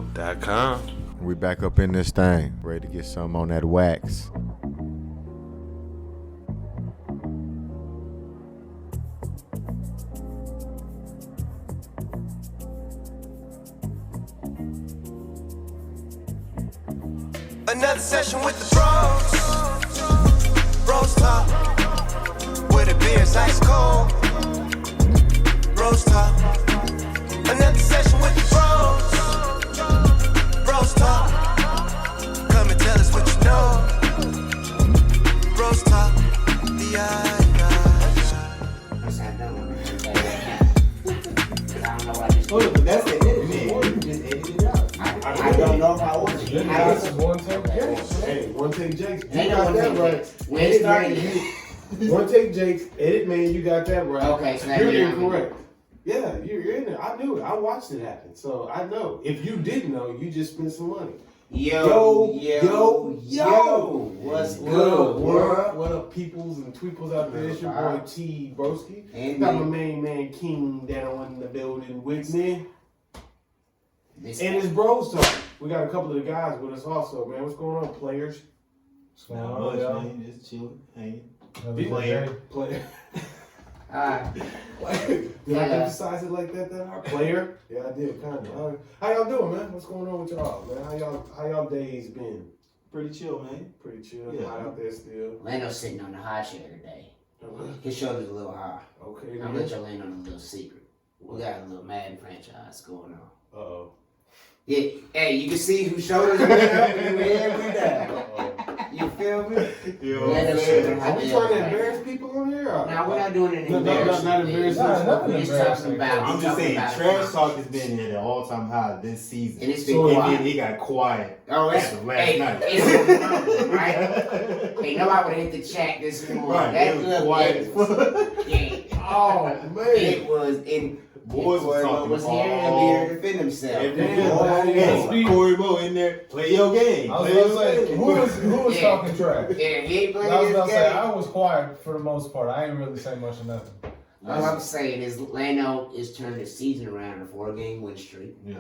DanO.com. We back up in this thing, ready to get something on that wax. Another session with the bros talk, where the beer's ice cold. Bros talk. Another session with the bros talk. Come and tell us what you know. Bros talk. That's the edit, man. You just edited it out. I don't know if I want to. This is one take Jakes. Hey, one take Jakes. Ain't You no got one that take right. Jakes. When it started, One take Jakes. Edit man, you got that right. Okay, so that you're means I'm incorrect. Yeah, you're in there. I knew it. I watched it happen, so I know. If you didn't know, you just spent some money. Yo. What's good, world? What up, peoples and tweeples out there? It's your boy T-Broski. And got me. my main man King DanO in the building with me. This And it's BrosTalk. We got a couple of the guys with us also, man. What's going on, players? What's going Not on, much, y'all? man. Just chilling, hanging. Player. Did I emphasize it like that? Then player? Yeah, I did, kind of. How y'all doing, man? What's going on with y'all, man? How y'all days been? Pretty chill, man. Pretty chill. Yeah. Hot out there still. Lando's sitting on the high chair today. His shoulder's a little high. Okay, I'm gonna let y'all land on a little secret. We got a little Madden franchise going on. Uh-oh. Yeah, hey, you can see whose shoulders went up and every day. You feel me? Lando's shoulders Are we trying to embarrass people on here? Or? Now we're not doing it No, embarrassing. not embarrassing. We're just talking about. I'm just saying, trash talk has been at an all-time high this season. And it's been And quiet. then it got quiet Oh, it's after last night. It's right? Hey, nobody would hit the chat this morning. Right, That it was look, quiet it as was, yeah. Oh, man. It was in. Boys was talking was here and be here to defend himself. Corey Mo in there, play your game. I was Play gonna your say, game. who was Yeah. talking trash? Yeah, he ain't I playing was his gonna say, game. I was quiet for the most part. I ain't really say much of nothing. All I'm saying is Lando is turned the season around to 4-game win streak. Yeah.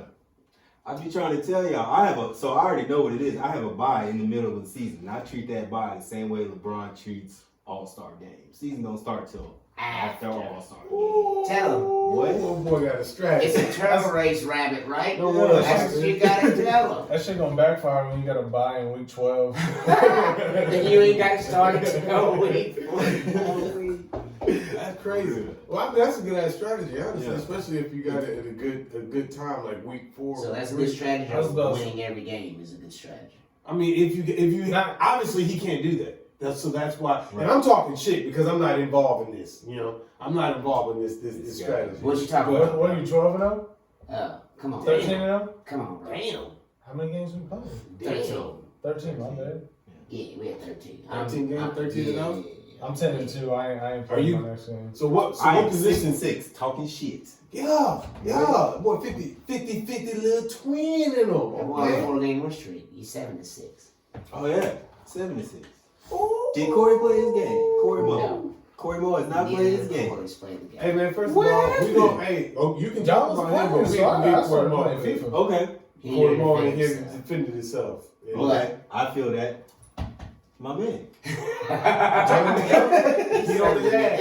I be trying to tell y'all, so I already know what it is. I have a bye in the middle of the season. And I treat that bye the same way LeBron treats All-Star games. Season don't start till after All-Star games. Tell him. What? Oh, boy got a strategy. It's a turtle race rabbit, right? No worries. That's what you gotta tell him. That shit gonna backfire when you got to buy in week 12. Then you ain't got to start until week. That's crazy. Well, I mean, that's a good ass strategy, honestly, Yeah. especially if you got it at a good time like week 4. So that's a good strategy. That's about- Winning every game is a good strategy. I mean, if you Not- obviously he can't do that. So that's why. Right. And I'm talking shit because I'm not involved in this. You know, I'm not involved in this strategy. What you talking What about? are you, 12 and 0? Come on. 13 and 0? Come on, bro. Damn. How many games we played? 13. 13, my bad. Yeah, we had 13. 13 games, 13 and 0? I'm 10 and 2. I ain't Are you- playing my next game. So what I am position? 6 talking shit. Yeah. Boy, 50 little twin in them. That was a Okay. 4-game win streak. He's 7-6. Oh yeah, 76. Ooh. Did Corey play his game? Corey Mo. No. Corey Mo has not played his game. Corey's played the game. Hey man, first of all, we don't. Hey, you can talk Y'all was about him, playing, but we so I Corey started Mo. playing FIFA. Okay. He Corey didn't Mo in defend here himself. defended himself. Yeah. Okay. I feel that. My man. Get on the gas.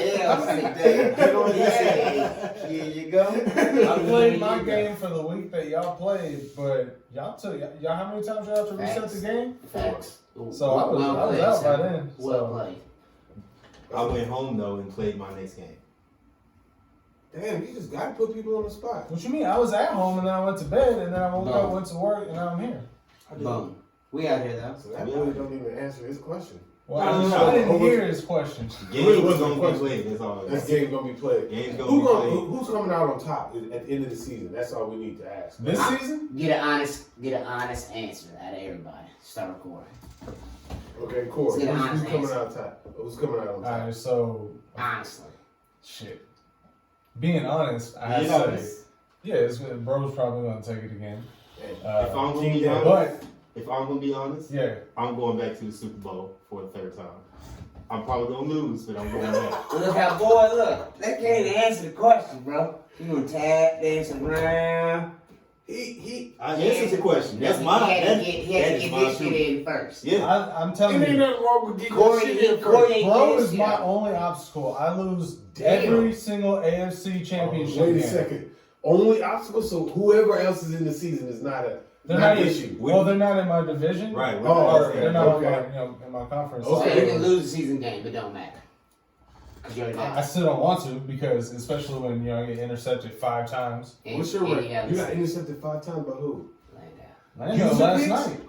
Get on the gas. Here you go. I played my game for the week that y'all played, but y'all how many times y'all have to reset Facts. the game? Facts. So I was out by then. Well So. played. I went home though and played my next game. Damn, you just gotta put people on the spot. What you mean? I was at home and then I went to bed and then I woke No. up, went to work, and now I'm here. Boom. We out here though. So that really don't even answer his question. Well, No. I didn't hear his question. Game Really was wasn't a gonna be question. played. That's all. This game's gonna be played. Game's gonna be played. Who's coming out on top at the end of the season? That's all we need to ask. This season? Get an honest answer out of everybody. Start recording. Okay, Corey. Let's get an Who's honest coming answer. out top? Who's coming out on top? Alright, so Honestly. shit. Being honest, I have Be to honest. say, yeah, it's good. Bro's probably gonna take it again. If I'm gonna be honest, But if I'm gonna be honest, yeah, I'm going back to the Super Bowl for the 3rd time. I'm probably gonna lose, but I'm going back. Look how look. That can't answer the question, bro. You gonna tap, dance around. He I answered the question. That's mine. He had to get his shit in first. Yeah. I'm telling It ain't you, nothing wrong with getting Corey, shit in Corey first. ain't bro get is his my shit. only obstacle. I lose Damn. every single AFC championship Wait a game. second. Only obstacle, so whoever else is in the season is not an They're not issue. Well, they're not in my division. Right. Or they're not Okay. in my conference. So Okay. you can lose the season game, but don't matter. Because you're I not. still don't want to because especially when I get intercepted 5 times. What's your record? You got intercepted 5 times by who? I didn't know last picks? night.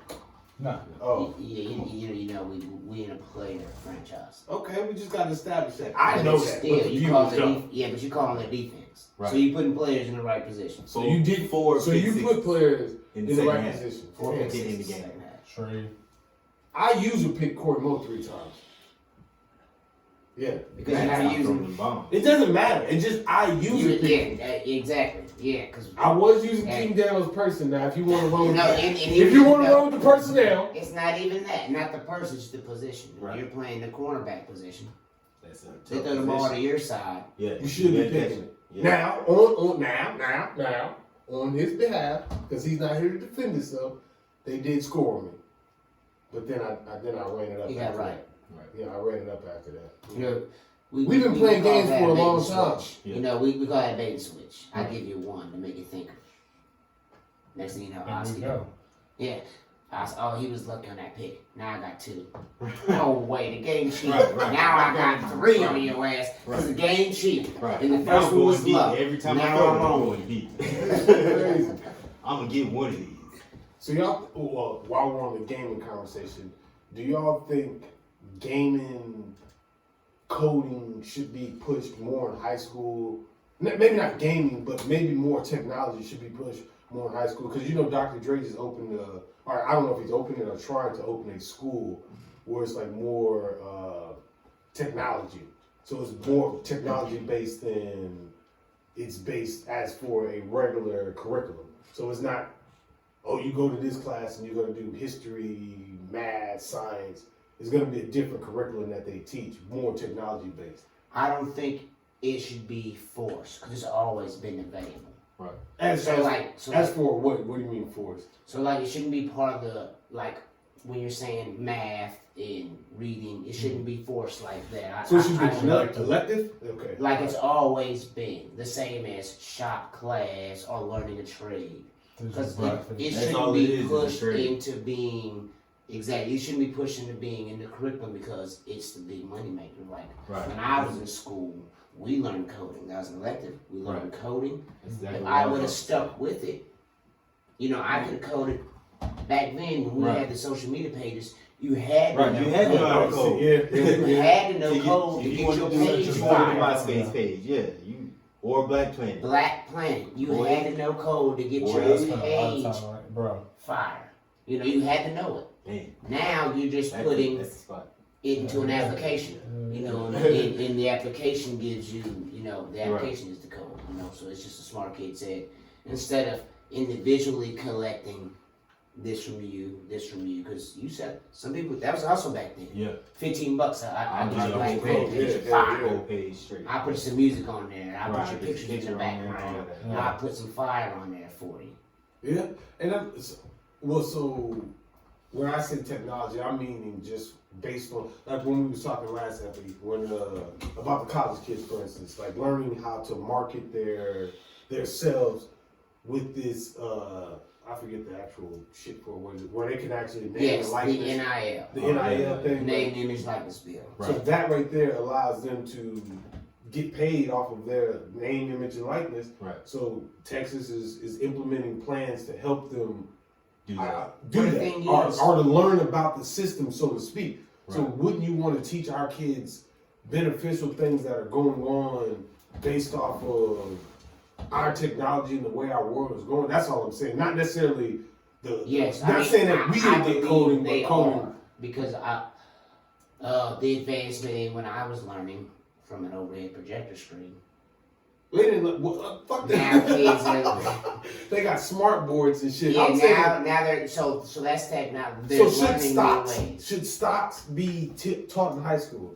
No. Oh, You know, we in a player franchise. okay. We just got to establish that. I know that. Still, but the you call viewers don't. but you call it defense. Right. So you putting players in the right position. So you did 4. So you put players in the second right half. position. 4 picks in the the game. second half. True. I usually pick Corey Moe 3 times. Yeah. Because you're not using. It doesn't matter. It just I usually pick. Yeah, exactly. Yeah, because I was using Hey. King Daniel's person. Now, if you want to roll, No, with and if even- you want to no. roll with the personnel, it's not even that. Not the person, it's the position. When Right. you're playing the cornerback position, That's a they tough throw the ball to position. your side. Yeah. you should be better picking catch it. Yeah. Now, now, on his behalf, because he's not here to defend himself, they did score me. But then I ran it up. He got after right. that. Yeah, I ran it up after that. You know, We've been playing call games that for a bait long and time. switch. Yeah. You know, we call that bait and switch. I give you one to make you think. Next thing you know, There we Oscar. go. Yeah. He was lucky on that pick. Now I got 2. No way, the game cheap. Right. Now I got 3 on your ass because the game cheap. Right. And the Now first I'm one was going deep. luck. Every time I Now throw, I'm I'm on. going deep. Crazy. I'm gonna get one of these. So y'all, well, while we're on the gaming conversation, do y'all think gaming, coding should be pushed more in high school? Maybe not gaming, but maybe more technology should be pushed more in high school. Because you know, Dr. Dre just opened or I don't know if he's opening it or trying to open a school where it's like more technology. So it's more technology based than it's based as for a regular curriculum. So it's not, oh, you go to this class and you're going to do history, math, science. It's going to be a different curriculum that they teach, more technology based. I don't think it should be forced because it's always been available. Right. As for what? What do you mean forced? So like it shouldn't be part of the, like when you're saying math and reading, it shouldn't be forced like that. So it should be I elective? Okay. like it's always been the same as shop class or learning a trade. Because it That's shouldn't all it be is a pushed trade. into being, exactly, it shouldn't be pushed into being in the curriculum because it's the big money maker. Like Right. when I was in school, we learned coding. That was an elective. We learned coding. That's exactly If what I was would have gonna stuck with it, you know, I could have coded back then when we Right. had the social media pages. You had to Right, know you had to know how to code. code. You had to know If code to you get want your to do page your fired. MySpace page, yeah, or Black Planet. Black Planet. You Boy. had to know code to get Boy, your I spent a lot of page time on it, bro. fired. You know, you had to know it. Man, Now you're just putting that's the spot. it into an application. You know, and the application gives you, you know, the application is the code. You know, so it's just a smart kid said, instead of individually collecting this from you, because you said some people that was also back then. Yeah. $15. I I'll get your Black Planet page yeah, fire. Whole page straight. I put some music on there. I Right, put your put pictures in picture the on there, background. all that. I put some fire on there for you. Yeah, and so when I say technology, I'm meaning just based on like when we was talking last episode when about the college kids, for instance, like learning how to market their selves with this I forget the actual shit for what is it, where they can actually name Yes, the the likeness, NIL. the NIL thing. Name, image, likeness bill. So that right there allows them to get paid off of their name, image, and likeness. Right. So Texas is implementing plans to help them Do that. do The that, thing or is- to learn about the system, so to speak. So Right. wouldn't you want to teach our kids beneficial things that are going on based off of our technology and the way our world is going? That's all I'm saying. Not necessarily Yes, not saying that we I didn't get believe coding, they but coding. are, because the advancement in when I was learning from an overhead projector screen. They didn't. Fuck Now that. kids are, They got smart boards and shit. yeah, I'm saying, now they're so that's technology. so They're should learning new stocks ways. be taught in high school?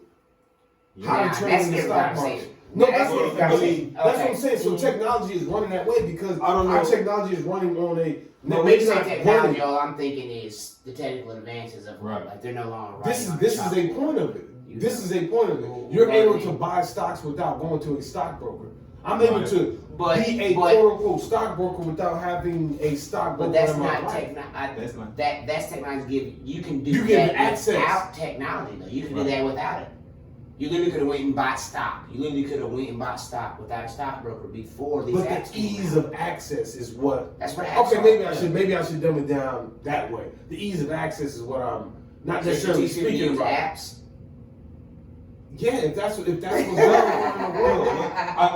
Now, How to that's trade in the their stock conversation. market? No, That's that's what what it's gonna be. that's what I'm Okay. saying. So technology is running that way because I don't know. our technology is running on a But when maybe you say not technology, running. all I'm thinking is the technical advances of Right. like they're no longer This is writing on this the is a chalkboard. point of it. You This know. is a point of it. Well, You're right able then. to buy stocks without going to a stockbroker. I'm able Right. to But- be a but- quote unquote stockbroker without having a stockbroker But that's in my not life. That's not- that's technology give you can do You get that access. without technology though. You can Right. do that without it. You literally could have went and bought stock. You literally could have went and bought stock without a stockbroker before these But apps the came ease out. of access is what. That's what apps Okay, are. maybe I should dumb it down that way. The ease of access is what I'm not necessarily Teach people to speaking use about. apps. Yeah, if that's what's done around the world.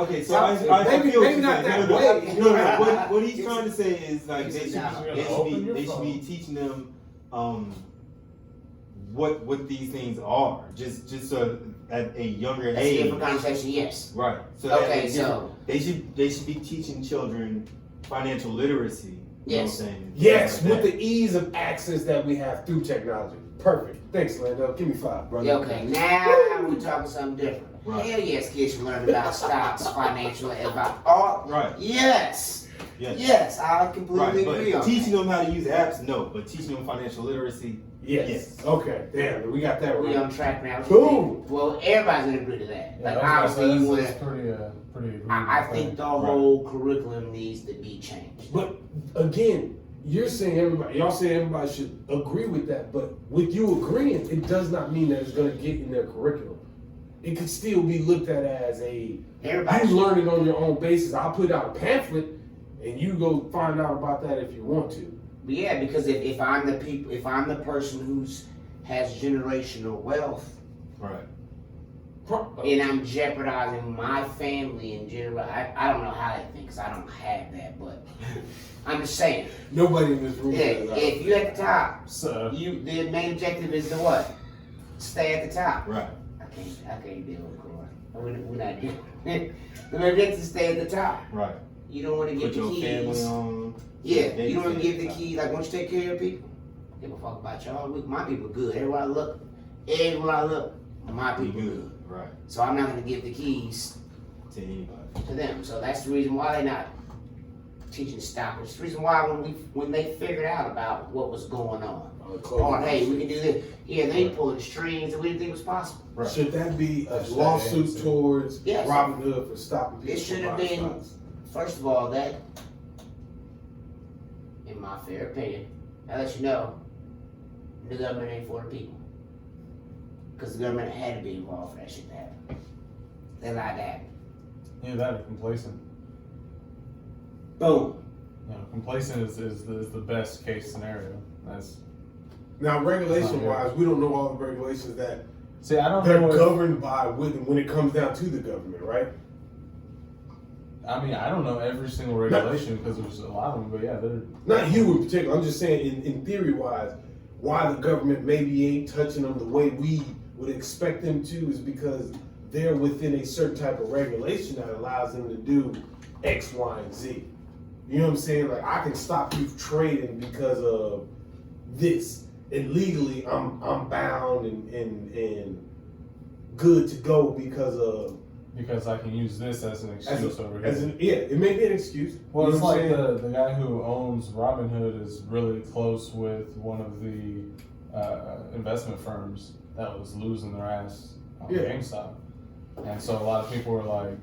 Okay, so I Maybe- feel what maybe you're not saying. that No, way. no. What he's trying to say is like It's they just should not- they should be teaching them what these things are just so at a younger That's a age. different conversation. Yes. Right. So Okay, that- so- they should be teaching children financial literacy. You know what I'm Yes. saying? Yes, Things with like the ease of access that we have through technology. Perfect. Thanks, Lando. Give me 5, brother. Yeah, okay, now we're talking something different. Right. Hell yes, kids should learn about stocks, financial advice. All Right. Yes. Yes. Yes, I completely Right, agree but on teaching that. them how to use apps, no. But teaching them financial literacy, Yes. yes. Okay. Damn, we got that We right. on track now. Boom. Well, everybody's gonna agree to that. Yeah, Like I was obviously, gonna you say, wanna. that's pretty agreeable I thing. think the whole curriculum needs to be changed. But again, you're saying y'all saying everybody should agree with that, but with you agreeing, it does not mean that it's going to get in their curriculum. It could still be looked at as Everybody you should- learn it on your own basis. I'll put out a pamphlet, and you go find out about that if you want to. But yeah, because if I'm the person who's has generational wealth, Right. and I'm jeopardizing my family in general. I don't know how they think, because I don't have that, but I'm just saying. Nobody in this room. Yeah, does that. if you're at the top, So, the main objective is to what? Stay at the top. Right. I can't deal with Corey. We're not doing it. The main objective is to stay at the top. Right. You don't want to give Put the your family keys. on. Yeah, They you don't want to stay give the at top. key. Like, once you take care of your people, give a fuck about y'all. My people good. Everywhere I look, my Be people good. good. Right. So I'm not gonna give the keys To anybody. to them. So that's the reason why they're not teaching stock. It's the reason why when they figured out about what was going on, or hey, we can do this. Yeah, they pulled the strings and we didn't think it was possible. Right. Should that be a That's lawsuit that towards Yes. Robin Hood for stopping people? It should from have buying been, stocks? first of all, that, in my fair opinion, I let you know, the government ain't for the people. Because the government had to be involved for that shit to happen. They lied to happen. yeah, that or complacent. Boom. You know, complacent is the best case scenario. That's Now, regulation-wise, we don't know all the regulations that see, I don't they're know. governed by when it comes down to the government, right? I mean, I don't know every single regulation because there's a lot of them, but yeah, they're Not you in particular. I'm just saying, in theory-wise, why the government maybe ain't touching them the way we would expect them to is because they're within a certain type of regulation that allows them to do X, Y, and Z. You know what I'm saying? Like, I can stop you trading because of this, and legally, I'm bound and good to go because I can use this as an excuse over here. yeah, it may be an excuse. Well, You it's know what I'm like saying? the guy who owns Robinhood is really close with one of the investment firms that was losing their ass on Yeah. GameStop, and so a lot of people were like,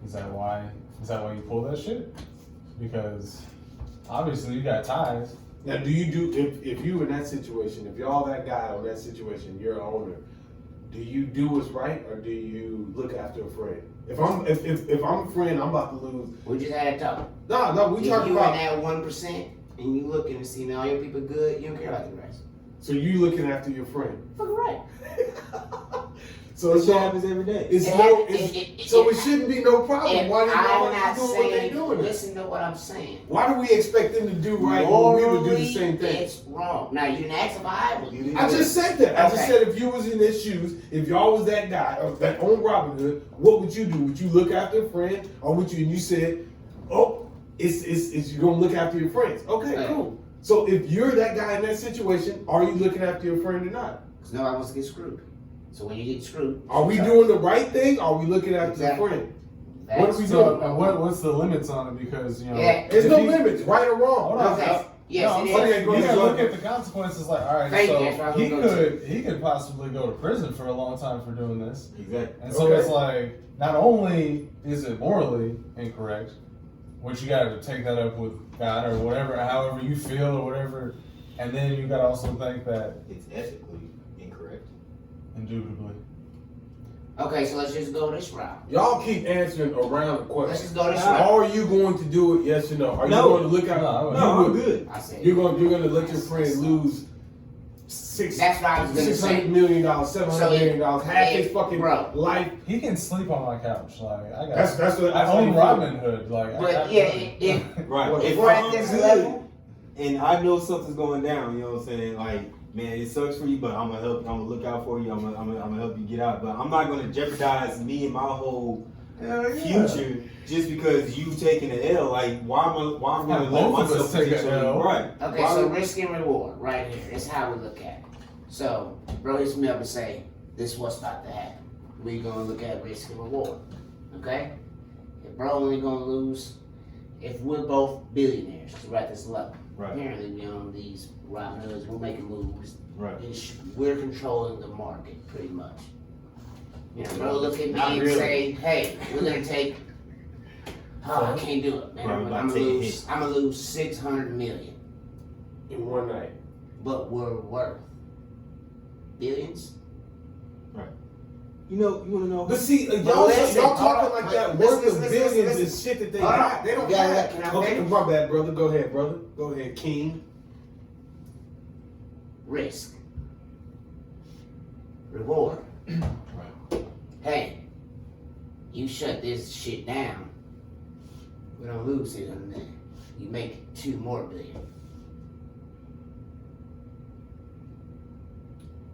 "Is that why you pull that shit?" Because obviously you got ties. Now, do you do if you in that situation, if y'all that guy or that situation, you're an owner, do you do what's right or do you look after a friend? If I'm a friend, I'm about to lose. We just had a talk. No, we If talking you about. in that 1% and you looking to see now your people good, you don't care about the rest. So you looking after your friend. Fucking right. So That it's shit all. happens every day. It's It no. hap- It's, so it shouldn't be no problem. And Why do I'm y'all not doing what they saying, doing? listen to what I'm saying. Why do we expect them to do right when we would do the Morally, same thing? it's wrong. Now, you didn't ask if I would. I just said that. I just Okay. said if you was in their shoes, if y'all was that guy or that owned Robinhood, what would you do? Would you look after a friend, or would you? And you said, "Oh, it's you're gonna look after your friends." Okay, Right. cool. So if you're that guy in that situation, are you looking after your friend or not? Because nobody wants to get screwed. So when you get screwed, Are we doing the right thing? Or are we looking after the friend? What are we So doing? what's the limits on it? Because There's no limits, right or wrong. Hold on. Okay. Yes, no, I'm it saying is. you gotta look at the consequences. Like, all right, Thank you, so that's what I was gonna go he could possibly go to prison for a long time for doing this, Exactly. and so it's like not only is it morally incorrect, which you got to take that up with God or whatever, however you feel or whatever, and then you got to also think that It's ethically incorrect. indubitably. Okay, so let's just go this route. Y'all keep answering around the Let's question. just go this route. Are you going to do it? Yes or no? Are No. you going to look out? No, I'm good. I said You're going to let your friend lose $600 That's what I was gonna say. million, $700 million, half his fucking Bro. life. He can sleep on my couch. Like I got, That's what I own feel. Robin Hood. Like, But if Right. if we're at this level, and I know something's going down, you know what I'm saying? Like, man, it sucks for you, but I'm gonna help. I'm gonna look out for you. I'm gonna help you get out. But I'm not gonna jeopardize me and my whole future just because you taking an L. Like, why am I gonna let both of us myself take an potentially- L. Right. okay, Why so would- risk and reward right here. It's how we look at it. So, bro hits me up and say, this is what's about to happen. We're gonna look at risk and reward. Okay? If bro only gonna lose, if we're both billionaires, because we're at this level. Right. Apparently we own these Robin Hoods, we're making moves. Right. We're controlling the market pretty much. You know, bro look at me Not and really. say, hey, we're gonna take, oh, I can't do it, man. Right, I'm about gonna to take a lose, hit. I'm gonna lose 600 million. In one night. But we're worth billions. You know, you wanna know? But see, But y'all listen, talking hold on, like wait, that listen, worth of listen, billions listen. is shit that they Hold on. got. They don't You gotta have. let- can I Okay, finish? my bad, brother. Go ahead, brother. Go ahead, King. Risk. Reward. Hey, you shut this shit down, we don't lose 600 million. You make 2 more billion.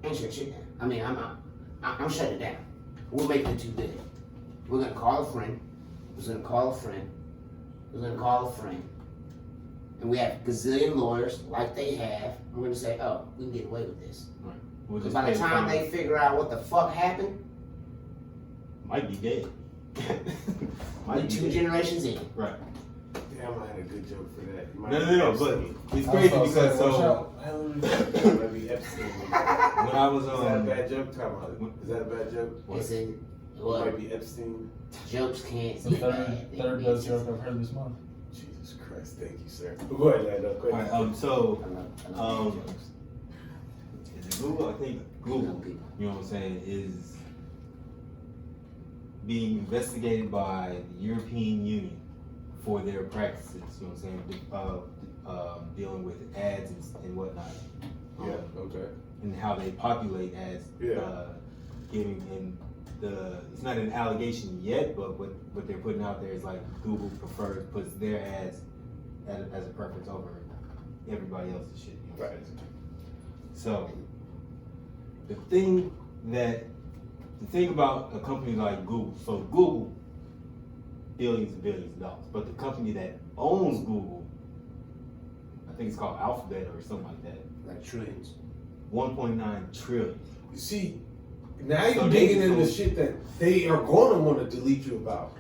Ain't shut shit down. I mean, I'm shutting it down. We're making 2 billion. We're gonna call a friend. We're gonna call a friend. We're gonna call a friend. And we have gazillion lawyers like they have. We're gonna say, oh, we can get away with this. We'll Because just by pay the time fine. they figure out what the fuck happened, might be dead. we're might be 2 dead. generations in. Right. Damn, I had a good joke for that. No, but it's crazy because watch so out. That might be Epstein. when I was Is that a bad joke? Time out. Is that a bad joke? It's in, It well, might be Epstein. jokes can't It's the be third bad. third best joke I've heard this month. Jesus Christ, thank you, sir. Go ahead, Lando. Go ahead. Alright, so I love bad jokes. is it Google? I think I love Google, people. you know what I'm saying, is being investigated by the European Union for their practices, you know what I'm saying, dealing with ads and whatnot. Yeah, okay. And how they populate ads, Yeah. giving in it's not an allegation yet, but what they're putting out there is like Google puts their ads as a preference over everybody else's shit. You know what I'm saying? So the thing about a company like Google, so Google, billions and billions of dollars, but the company that owns Google, I think it's called Alphabet or something like that, Like trillions. 1.9 trillion. You see, now you're So digging they- into shit that they are going to want to delete you about.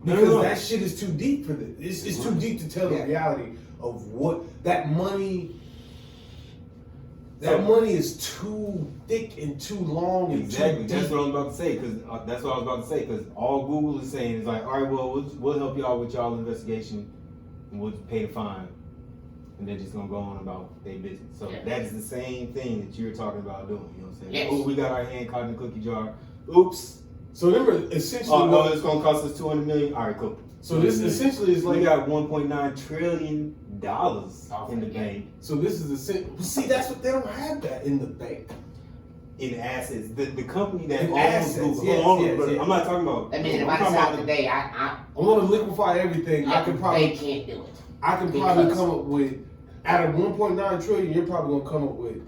No, Because no. that shit is too deep for this. It's too deep to tell the Yeah. reality of what that money. So- That money is too thick and too long and Exactly. too That's deep. what I was about to say. That's what I was about to say. Because all Google is saying is like, all right, well, we'll help y'all with y'all investigation, and we'll pay the fine, and they're just gonna go on about their business. So Yeah. that is the same thing that you're talking about doing. You know what I'm saying? Yes. Oh, we got our hand caught in the cookie jar. Oops. So remember, essentially, Oh, what- it's gonna cost us 200 million. All right, cool. so this essentially is We like. got 1.9 trillion dollars in the bank So this is the see. That's what they don't have that in the bank. in assets. The company that In owns assets, Google. yes, Hold on, yes, brother. yes. I'm not talking about. I mean, if I'm I talking decide about today, I want to liquefy everything. I can they probably can't do it. probably because- come up with out of 1.9 trillion. You're probably gonna come up with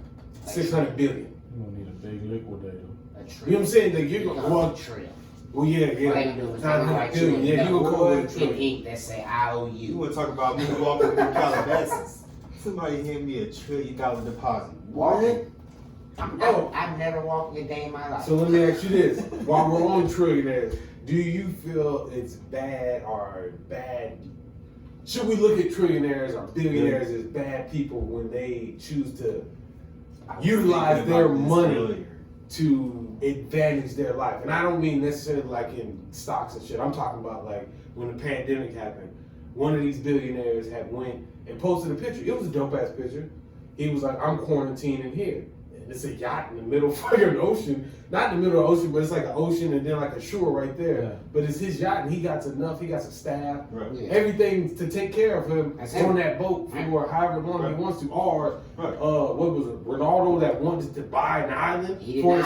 600 billion. You're gonna need a big liquidator. A You know what trillion. I'm saying? Like you're gonna Well, well, a trillion. well yeah, What they yeah. gonna do is they're gonna 900 write billion. you Yeah, you gonna come up with a in trillion. ink that say I owe You you. want to talk about me walking through Calabasas? Somebody hand me $1 trillion deposit. Walking? I've never walked a day in my life. So let me ask you this: while we're on trillionaires, do you feel it's bad or bad? Should we look at trillionaires or billionaires as bad people when they choose to utilize their money to advantage their life? And I don't mean necessarily like in stocks and shit. I'm talking about like when the pandemic happened. One of these billionaires had went and posted a picture. It was a dope ass picture. He was like, "I'm quarantining here." It's a yacht in the middle of fucking ocean. Not in the middle of the ocean, but it's like an ocean and then like a shore right there. Yeah. But it's his yacht and he got enough, he got some staff, everything to take care of him on that boat for however long he wants to. Or what was it, Ronaldo that wanted to buy an island? He bought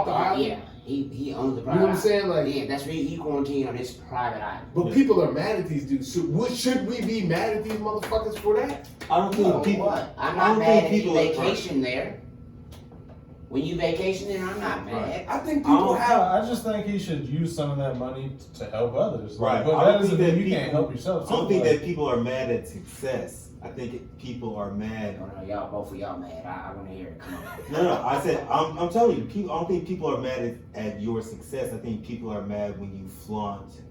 the island? Yeah. He owned the private island. You know what I'm saying? Like, yeah, that's where he quarantined on his private island. But people are mad at these dudes. Should we be mad at these motherfuckers for that? I don't think people. I'm not mad at you vacation there. When you vacation there, I'm not mad. I think people have. I just think he should use some of that money to help others. Right. But that doesn't mean you can't help yourself. I don't think that people are mad at success. I think people are mad. No, y'all, both of y'all mad. I want to hear it. Come on. No. I said, I'm telling you, I don't think people are mad at your success. I think people are mad when you flaunt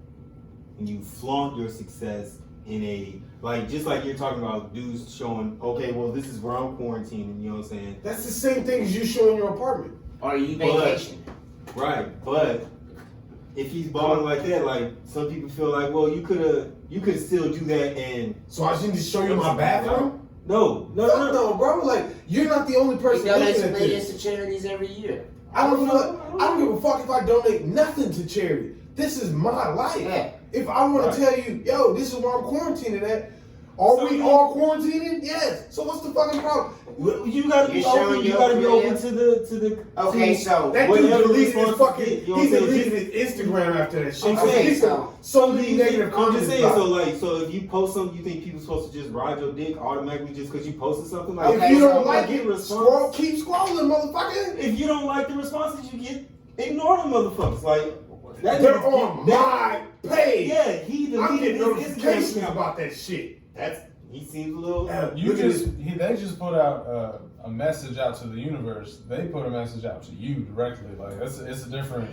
your success in a, like, just like you're talking about dudes showing, okay, well, this is where I'm quarantining, you know what I'm saying? That's the same thing as you showing your apartment. Or you vacation. Right, but if he's balling like that, like, some people feel like, well, you could still do that and... So I shouldn't just show you my bathroom? No, bro. Like, you're not the only person donates millions to charities every year. I don't give a fuck if I donate nothing to charity. This is my life. Yeah. If I want to tell you, yo, this is where I'm quarantining at. Are we all quarantining? Yes. So what's the fucking problem? You gotta be open. You gotta be open to the. Okay, so that dude deleted his fucking. He deleted his Instagram after that shit. I'm saying so many negative comments. I'm just saying. So if you post something, you think people supposed to just ride your dick automatically just because you posted something? Like, if you don't like it, keep scrolling, motherfucker. If you don't like the responses you get, ignore them, motherfuckers. Like. They're on my page. Yeah, he deleted his notifications about that shit. He seems a little. They just put out a message out to the universe. They put a message out to you directly. Like it's a different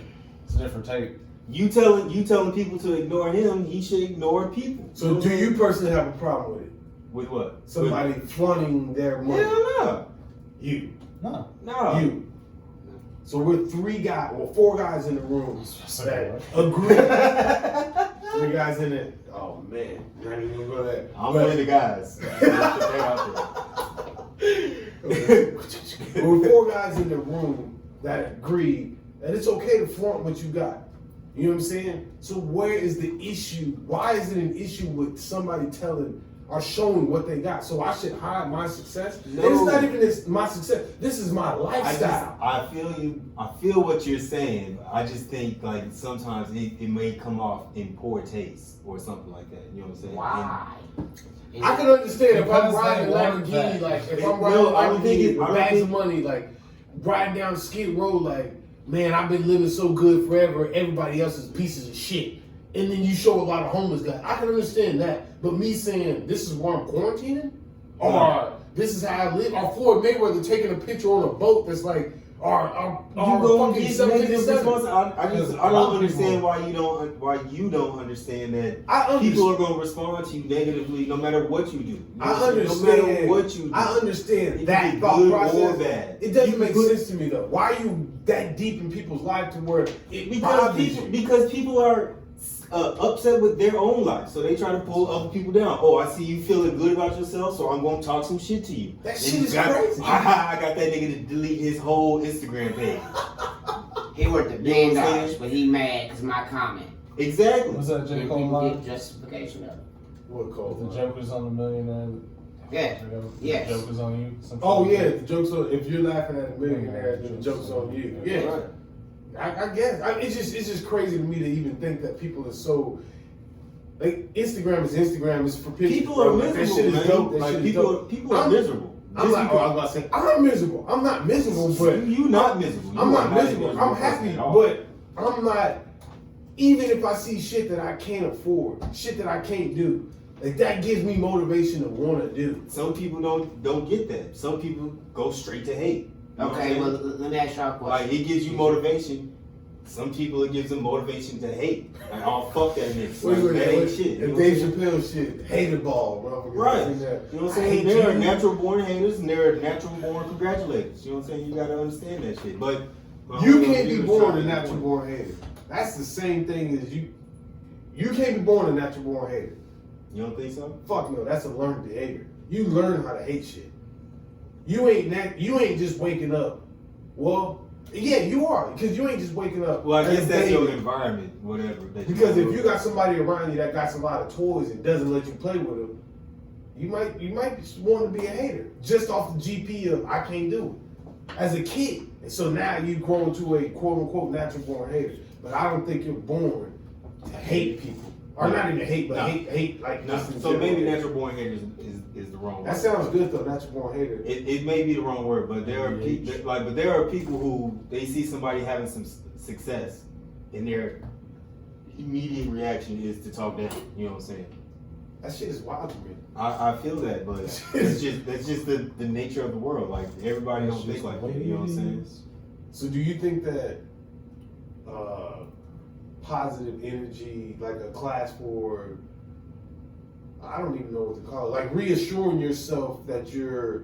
take. You telling people to ignore him. He should ignore people. So do you personally have a problem with it? With what? Somebody flaunting their money. Hell no. You. No. You. So we're four guys in the room that agree. 3 guys in it. Oh man, you're not even gonna go there. I'm one of the guys. We're 4 guys in the room that agree that it's okay to flaunt what you got. You know what I'm saying? So where is the issue? Why is it an issue with somebody telling or showing what they got? So I should hide my success? No. And it's not even my success. This is my lifestyle. I feel you. I feel what you're saying. I just think like sometimes it may come off in poor taste or something like that. You know what I'm saying? Why? I can understand if I'm riding a Lamborghini, like if I'm riding a Lamborghini with bags of money, like riding down Skid Row, like, man, I've been living so good forever. Everybody else is pieces of shit. And then you show a lot of homeless guys. I can understand that. But me saying, this is where I'm quarantining? Or this is how I live? Or Floyd Mayweather taking a picture on a boat that's like, I don't understand why you don't understand that people are gonna respond to you negatively no matter what you do. I understand. No matter what you do. I understand that thought process. Or bad. It doesn't make sense to me though. Why are you that deep in people's lives to where because people are upset with their own life, so they try to pull other people down. Oh, I see you feeling good about yourself, so I'm gonna talk some shit to you. That shit is crazy. I got that nigga to delete his whole Instagram page. He worth $1 billion, but he mad because my comment. Exactly. Was that J. Cole You line? get justification of it. What Cole? The joke is on the millionaire. Yeah. Yes. The joke is on you. Oh yeah, the joke's on. If you're laughing at a millionaire, then the joke's on you. Yeah. Right. I guess it's just crazy to me to even think that people are so like Instagram is Instagram. It's for pictures. People are miserable, that shit is man. dope. That like shit people, is people are miserable. I'm like, I was about to say, I'm miserable. I'm not miserable, but you not miserable. I'm not miserable. I'm happy, but I'm not. Even if I see shit that I can't afford, shit that I can't do, Like that gives me motivation to want to do. Some people don't get that. Some people go straight to hate. Okay, well, let me ask y'all a question. Like, it gives you motivation. Some people, it gives them motivation to hate. Like, oh, fuck that nigga. Like, that ain't shit. And Dave Chappelle shit, hater ball, bro. Right. You know what I'm saying? There are natural born haters and there are natural born congratulators. You know what I'm saying? You gotta understand that shit. But you can't be born a natural born hater. That's the same thing as you. You can't be born a natural born hater. You don't think so? Fuck no, that's a learned behavior. You learn how to hate shit. You ain't just waking up. Well, yeah, you are, because you ain't just waking up. Well, I guess that's your environment, whatever. Because if you got somebody around you that got a lot of toys and doesn't let you play with them, you might want to be a hater just off the GP of I can't do it as a kid. And so now you grow into a quote unquote natural born hater. But I don't think you're born to hate people. Or not even hate, but hate like just in So general. maybe natural born hater is the wrong word. That sounds good though, natural born hater. It may be the wrong word, but there are people who they see somebody having some success, and their immediate reaction is to talk down. You know what I'm saying? That shit is wild to me. I feel that, but that's just the nature of the world. Like everybody don't think like that. You know what I'm saying? So do you think that positive energy, like a class for, I don't even know what to call it, like reassuring yourself that you're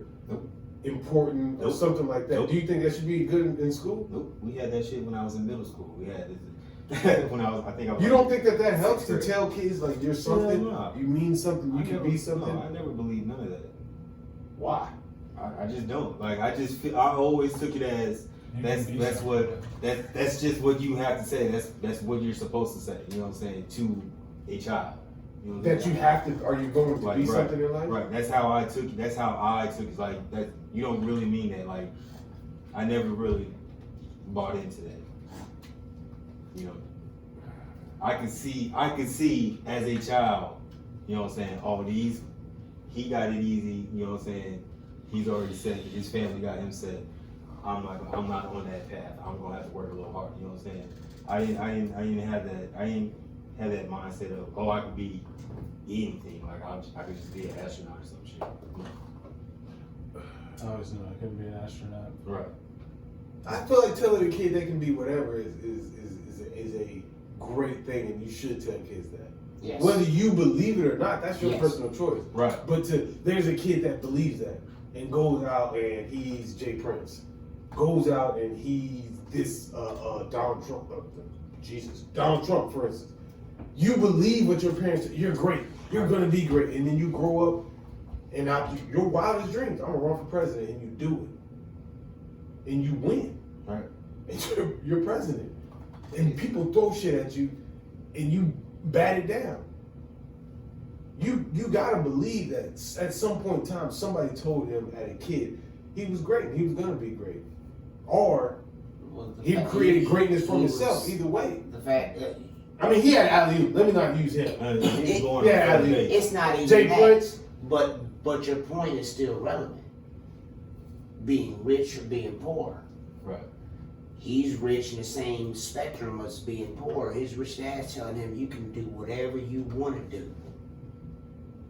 important or something like that. Do you think that should be good in school? Nope. We had that shit when I was in middle school. We had this when I think I was. You don't think that helps to tell kids like you're something, No. you mean something, you can be something? No, I never believed none of that. Why? I just don't. Like I just feel, I always took it as that's just what you have to say. That's what you're supposed to say. You know what I'm saying, to a child. You know that you have to. Are you going to be something in life? Right. That's how I took it. That's how I took it. Like that. You don't really mean that. Like I never really bought into that. You know. I could see as a child. You know what I'm saying. All these, he got it easy. You know what I'm saying. He's already set. His family got him set. I'm not on that path. I'm gonna have to work a little harder. You know what I'm saying? I didn't have that. I didn't have that mindset of I could be anything. Like I could just be an astronaut or some shit. I always knew I couldn't be an astronaut. Right. I feel like telling a kid they can be whatever is a great thing, and you should tell kids that. Yes. Whether you believe it or not, that's your Yes. personal choice. Right. But there's a kid that believes that and goes out and he's Jay Prince, goes out and he's this Donald Trump. Donald Trump, for instance. You believe what your parents. You're great. You're gonna be great, and then you grow up, and your wildest dreams. I'm gonna run for president, and you do it, and you win. Right. And you're president, and people throw shit at you, and you bat it down. You gotta believe that at some point in time somebody told him as a kid he was great and he was gonna be great, or he created greatness from himself. Either way, the fact that I mean, he had alley-oop. Let me not use him. He's going Yeah, on alley-oop. it's not even Jay that. Prince. But your point is still relevant. Being rich or being poor. Right. He's rich in the same spectrum as being poor. His rich dad's telling him you can do whatever you want to do.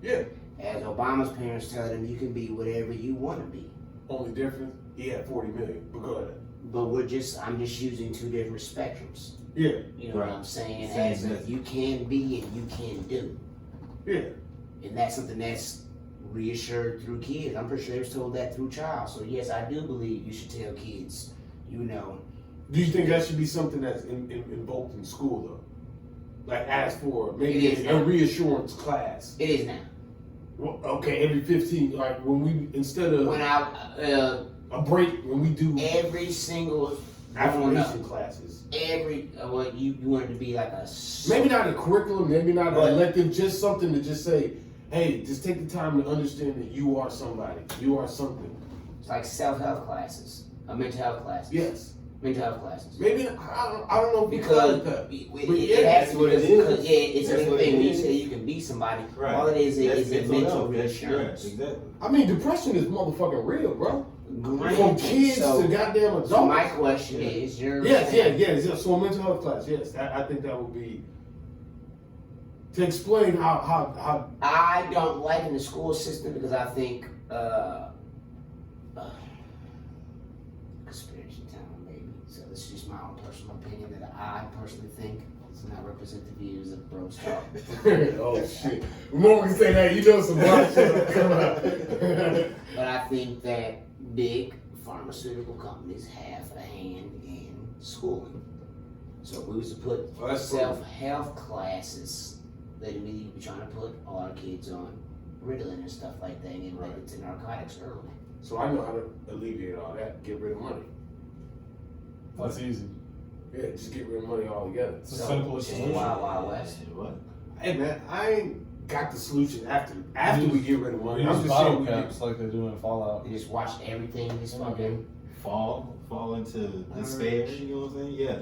Yeah. As Obama's parents telling him you can be whatever you want to be. Only difference, he had 40 million. But go ahead. But I'm just using two different spectrums. Yeah. You know Right. what I'm saying? Same As if you can be and you can do. Yeah. And that's something that's reassured through kids. I'm pretty sure they was told that through child. So yes, I do believe you should tell kids, you know. Do you think that should be something that's invoked in school though? Like ask for maybe It is a now. reassurance class. It is now. Well, okay, every 15, like when we, instead of When I a break, when we do every single growing up, affirmation classes. what you want it to be like a Maybe not a curriculum, maybe not But- an elective, just something to just say, hey, just take the time to understand that you are somebody. You are something. It's like self-help classes, mental health classes. Yes. Mental health classes. Maybe, I don't know if Because we call it it But yeah, has that's to what be it is. because it's a That's big what thing it when you is. say you can be somebody. Right. All it is That's a mental health. reassurance. Yeah, exactly. I mean, depression is motherfucking real, bro. From Granted, kids so- to goddamn adults. So my question is, Yes. So a mental health class, yes. I think that would be. To explain how I don't like in the school system because I think conspiracy time, maybe. So this is just my own personal opinion that I personally think does not represent the views of BrosTalk. oh shit. The moment we say that, you know some wild shit will come out. But I think that big pharmaceutical companies have a hand in schooling. So if we was to put self-help classes, then we would be trying to put all our kids on Ritalin and stuff like that and get related to narcotics early. So I know how to alleviate all that. Get rid of money. That's easy. Yeah, just get rid of money altogether. It's the simplest just solution. Wild West. What? Hey man, I ain't got the solution after we get rid of money. Use I'm just bottle saying we caps like they do in Fallout. You just watch everything just fucking. Fall into despair. You know what I'm saying? Yeah.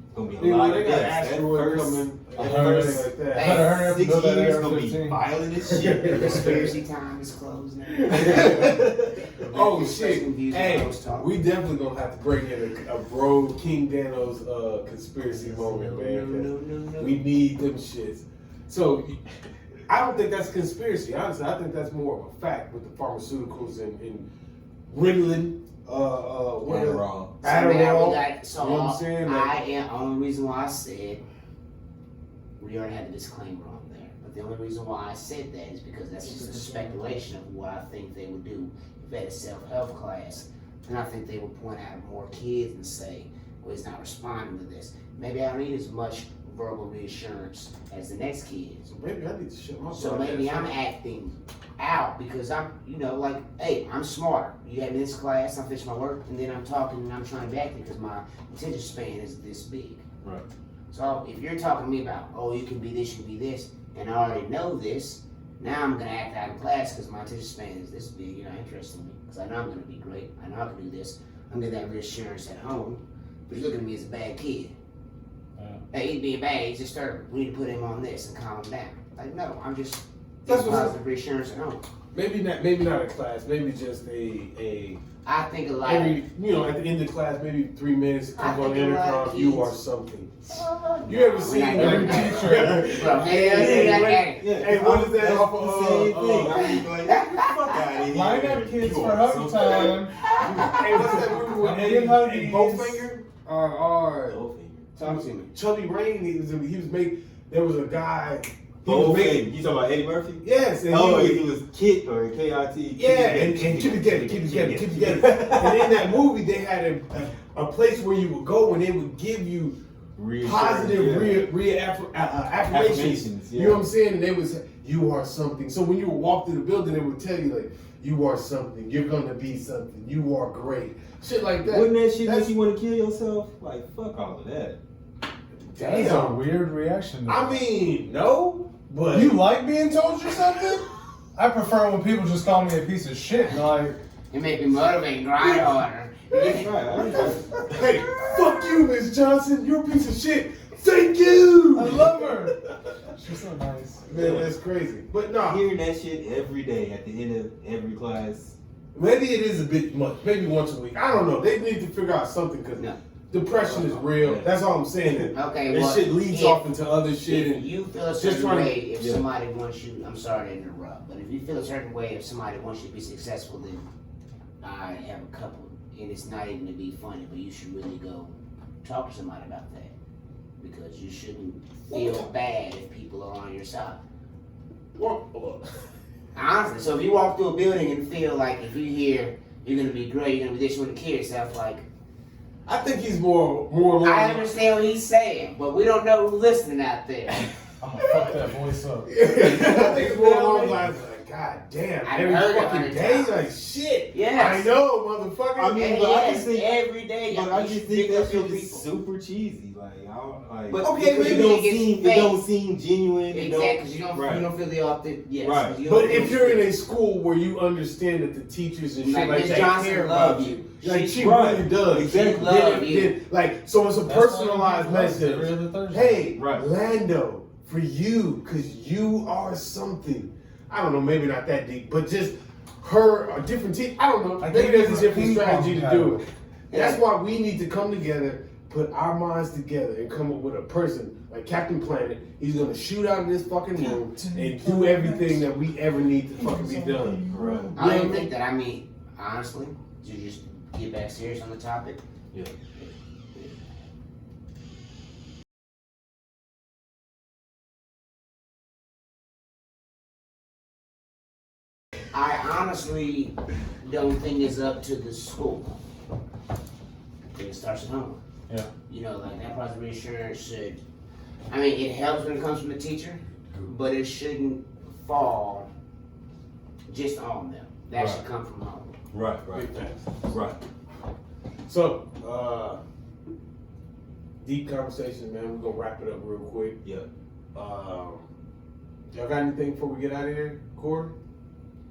It's gonna be a You know, lot they of got deaths. That asteroid first, coming. that Everything first like that. Hey, Better hurry up and 6 build that years gonna be AR-15. violent as shit. Conspiracy time is closed now. Oh shit! Views of Hey, BrosTalk. we definitely gonna have to bring in a bro King DanO's conspiracy moment, man. 'Cause we need them shits. So I don't think that's conspiracy. Honestly, I think that's more of a fact with the pharmaceuticals and Ritalin. Adderall. So now we Adderall. got, so You know what I'm saying? Like, only reason why I said, we already had the disclaimer on there, but the only reason why I said that is because that's just a speculation of what I think they would do if they had a self-help class. Then I think they would point out more kids and say, well, he's not responding to this. Maybe I don't need as much verbal reassurance as the next kid. so maybe I need to shut my So black maybe ass I'm up. acting out because I'm, like, hey, I'm smart. You have me in this class, I finish my work, and then I'm talking and I'm trying to be acting because my attention span is this big. Right. So if you're talking to me about, oh, you can be this, you can be this, and I already know this, now I'm gonna act out in class because my attention span is this big. You're not interested in me because I know I'm gonna be great. I know I can do this. I'm getting that reassurance at home, but you're looking at me as a bad kid. Hey, he's being bad. He's disturbing. We need to put him on this and calm him down. Like, no, I'm just That's getting what's positive reassurance at home. Maybe not a class. Maybe just a I think a lot. every at the end of class, maybe 3 minutes. I Come on think a lot of intercom. You kids- are something. You ever seen every teacher? Bro, Hey, what is that That's off the of? same thing. I be like, get the fuck out of here. Line up kids You for are hug something. time. Hey, what's that movie with I'm getting huggies. Eddie Bowfinger? Or Bowfinger. talk to me. Chubby Rain. He was making. There was a guy. He was Bowfinger. making. You talking about Eddie Murphy? Yes. And Oh, he he was Kit or K-I-T. Yeah, and keep it together. And in that movie, they had a place where you would go and they would give you positive affirmations. Yeah. You know what I'm saying? And they would say, you are something. So when you would walk through the building, they would tell you, like, you are something. You're going to be something. You are great. Shit like that. Wouldn't that shit make you want to kill yourself? Like, fuck all of that. That's a weird reaction. I mean, no, but. You like being told you're something? I prefer when people just call me a piece of shit. And like, It make me motivate and grind harder. Right. Hey, fuck you, Miss Johnson. You're a piece of shit. Thank you. I love her. She's so nice. Man, that's crazy. But nah, Hearing that shit every day at the end of every class. maybe it is a bit much. Maybe once a week. I don't know. They need to figure out something because No. depression is real. That's all I'm saying. Okay, This well, shit leads if- off into other shit. If And you feel a just certain trying to- way, if yeah. somebody wants you, I'm sorry to interrupt, but if you feel a certain way, if somebody wants you to be successful, then I have a couple, and it's not even to be funny, but you should really go talk to somebody about that, because you shouldn't feel bad if people are on your side. well, Honestly, so if you walk through a building and feel like if you hear you're gonna be great, you're gonna be this, you wanna kill yourself, like, I think he's more along. I understand what he's saying, but we don't know who's listening out there. I'm gonna fuck that voice up. I think it's more along the lines of, like, God damn, I every heard it fucking 100 day, times. like shit. Yes. I know, motherfucker. I mean, And but I yes, just think every day, But I you just should think pick up that your shit is people. super cheesy. Like, I don't like. But okay, because maybe it don't seem genuine. It Exactly, don't- because you don't Right. feel the authentic. Yes, Right. 'cause you don't But feel if you're in a school where you understand that the teachers and shit Like like Miss that Johnson care love about you. like She- she Right. really does. Exactly. Love you. Like, so it's a That's why personalized we do roast message. every other Thursday. Hey, Right. Lando, for you, because you are something. I don't know, maybe not that deep, but just her, a different team. I don't know. I Maybe gave there's you a a different ping pong strategy to do paddle. it. That's why we need to come together, put our minds together and come up with a person like Captain Planet. He's gonna shoot out of this fucking room and do everything that we ever need to fucking be done. Right. I don't think that. I mean, honestly, to just get back serious on the topic. Yeah. I honestly don't think it's up to the school. I think it starts at home. Yeah. You know, like that positive reassurance should, I mean, it helps when it comes from the teacher, but it shouldn't fall just on them. That should come from home. Right. Big facts. Right. So, deep conversation, man. We're gonna wrap it up real quick. Yeah. Y'all got anything before we get out of here, Corey?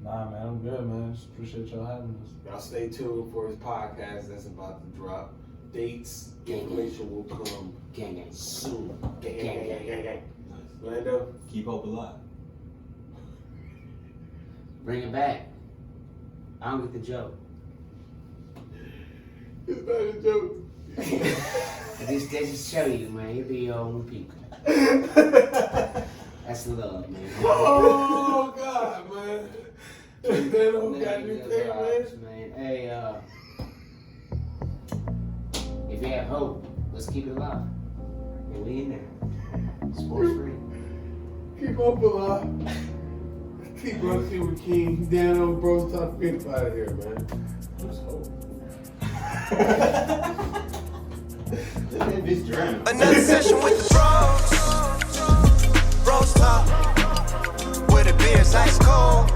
Nah, man, I'm good, man. Just appreciate y'all having us. Y'all stay tuned for his podcast that's about to drop. Dates, information will come Gang, gang. soon. Gang, gang, gang, gang, gang, gang. Nice. Lando? Keep hope alive. Bring it back. I don't get the joke. It's not a joke. They just show you, man. You be your own people. That's love, man. Oh, God, man. DanO got anything, man? Hey, if you have hope, let's keep it alive. And we in there. Sports free. Keep hope alive. Keep T-Broski with King. DanO, BrosTalk Epi out of here, man. There's hope. That bitch drowning. Another session with the bros. Bros talk. Where the beer's ice cold.